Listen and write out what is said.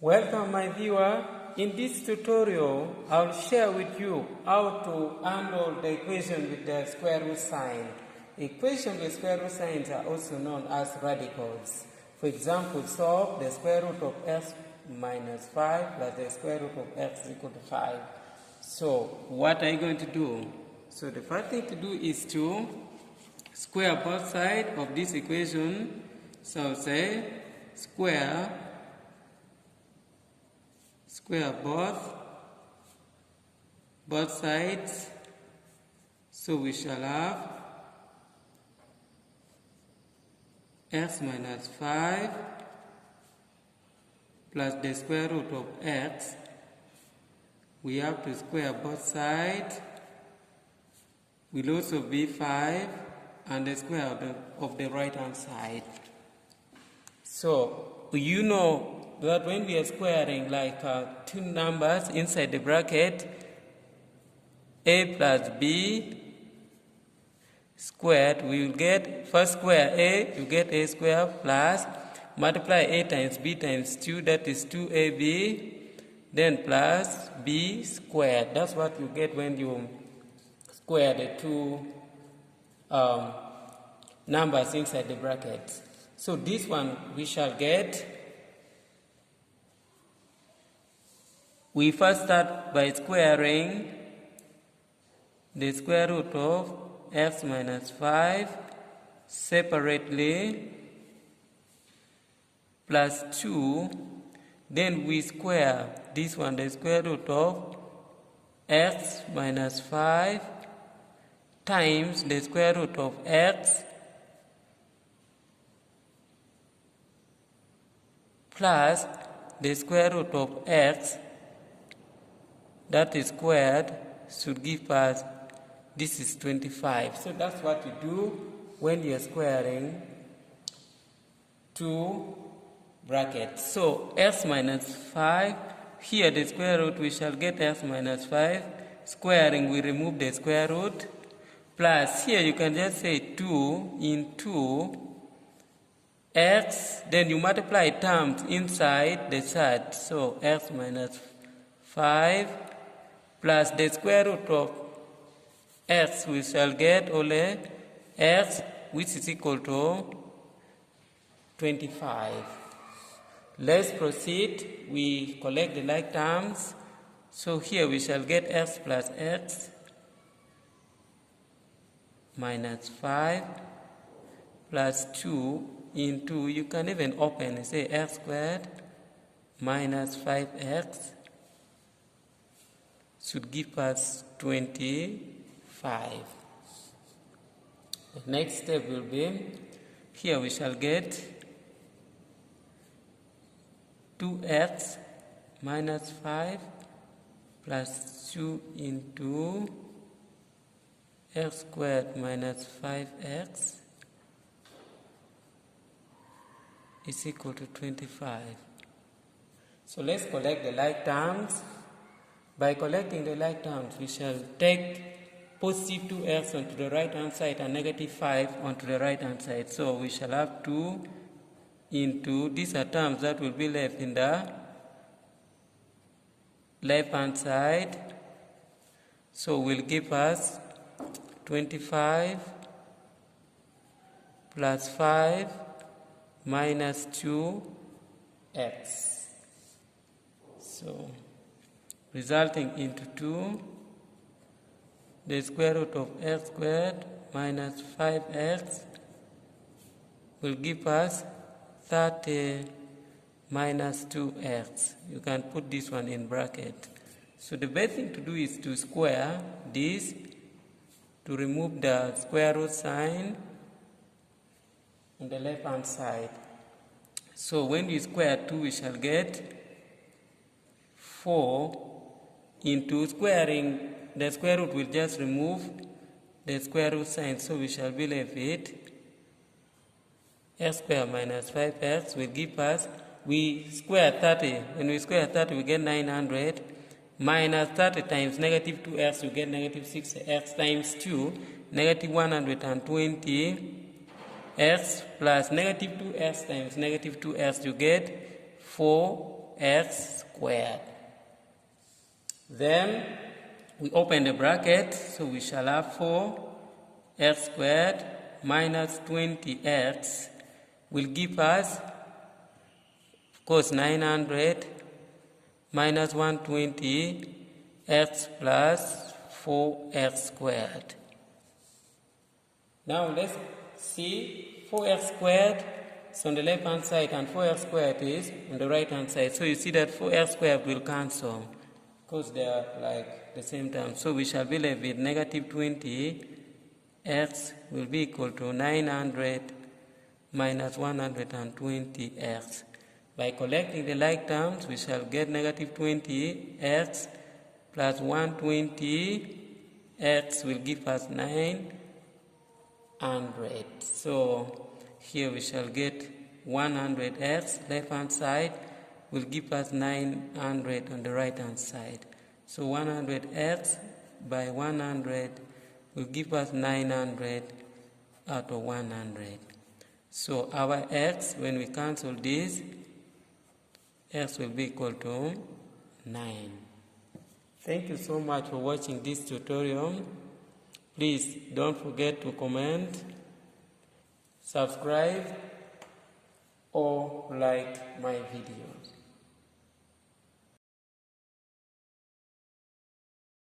Welcome my viewer. In this tutorial, I'll share with you how to handle the equation with the square root sign. Equations with square root signs are also known as radicals. For example, solve the square root of x minus 5 plus the square root of x is equal to 5. So, what are you going to do? So, the first thing to do is to square both sides of this equation. So, say square both sides. So we shall have x minus 5 plus the square root of x. We have to square both sides. Will also be 5 and the square of the right hand side. So you know that when we are squaring like two numbers inside the bracket, a plus b squared, we will get first square a, you get a squared plus multiply a times b times 2, that is 2ab, then plus b squared. That's what you get when you square the two numbers inside the bracket. So this one we shall get. We first start by squaring the square root of x minus 5 separately plus 2. Then we square this one, the square root of x minus 5 times the square root of x plus the square root of x, that is squared, should give us, this is 25. So that's what you do when you are squaring two brackets. So x minus 5, here the square root, we shall get x minus 5. Squaring, we remove the square root. Plus, here you can just say 2 into x, then you multiply terms inside the side. So x minus 5 plus the square root of x, we shall get only x, which is equal to 25. Let's proceed. We collect the like terms. So here we shall get x plus x minus 5 plus 2 into, you can even open and say x squared minus 5x should give us 25. The next step will be, here we shall get 2x minus 5 plus 2 into x squared minus 5x is equal to 25. So let's collect the like terms. By collecting the like terms, we shall take positive 2x onto the right hand side and negative 5 onto the right hand side. So we shall have 2 into, these are terms that will be left in the left hand side. So will give us 25 plus 5 minus 2x. So resulting into 2, the square root of x squared minus 5x will give us 30 minus 2x. You can put this one in bracket. So the best thing to do is to square this to remove the square root sign on the left hand side. So when we square 2, we shall get 4 into, squaring the square root will just remove the square root sign, so we shall be left with x squared minus 5x will give us, we square 30, when we square 30 we get 900, minus 30 times negative 2x, you get negative 6x times 2, negative 120 x plus negative 2x times negative 2x, you get 4 4x squared. Then we open the bracket, so we shall have 4x squared minus 20x will give us, of course, 900 minus 120 x plus 4x squared. Now let's see 4x squared is on the left hand side and 4x squared is on the right hand side. So you see that 4x squared will cancel because they are like the same term. So we shall be left with negative 20x will be equal to 900 minus 120x. By collecting the like terms, we shall get negative 20x plus 120x will give us 900. So here we shall get 100x left hand side will give us 900 on the right hand side. So 100x by 100 will give us 900 out of 100. So our x, when we cancel this, x will be equal to 9. Thank you so much for watching this tutorial. Please don't forget to comment, subscribe, or like my videos.